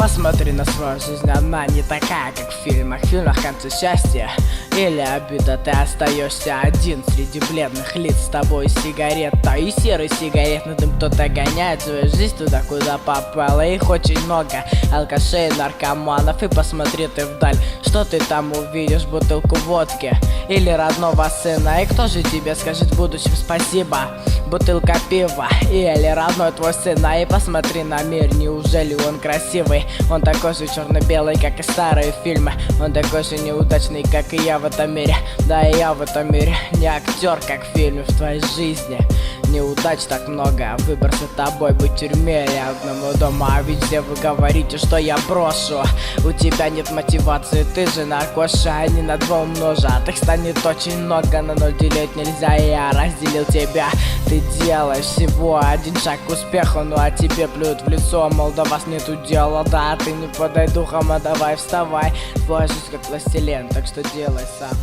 Посмотри на свою жизнь, она не такая, как в фильмах. В фильмах конце счастья или обида. Ты остаешься один среди бледных лиц. С тобой сигарета и серый сигаретный дым. Кто-то гоняет свою жизнь туда, куда попало. Их очень много, алкашей, наркоманов. И посмотри ты вдаль, что ты там увидишь? Бутылку водки или родного сына? И кто же тебе скажет в будущем спасибо? Бутылка пива или родной твой сын? И посмотри на мир, неужели он красивый? Он такой же черно-белый, как и старые фильмы. Он такой же неудачный, как и я в этом мире. Да, и я в этом мире не актер, как в фильме. В твоей жизни неудач так много. Выбор за тобой быть в тюрьме или одному дома. А везде вы говорите, что я брошу. У тебя нет мотивации, ты же наркоша. А не на 2 умножат, их станет очень много. На 0 делить нельзя, я разделил тебя. Ты делаешь всего один шаг к успеху, ну а тебе плюют в лицо, мол, до вас нету дела. Да, ты не подай духом, а давай вставай. Твоя жизнь как пластилин, так что делай сам.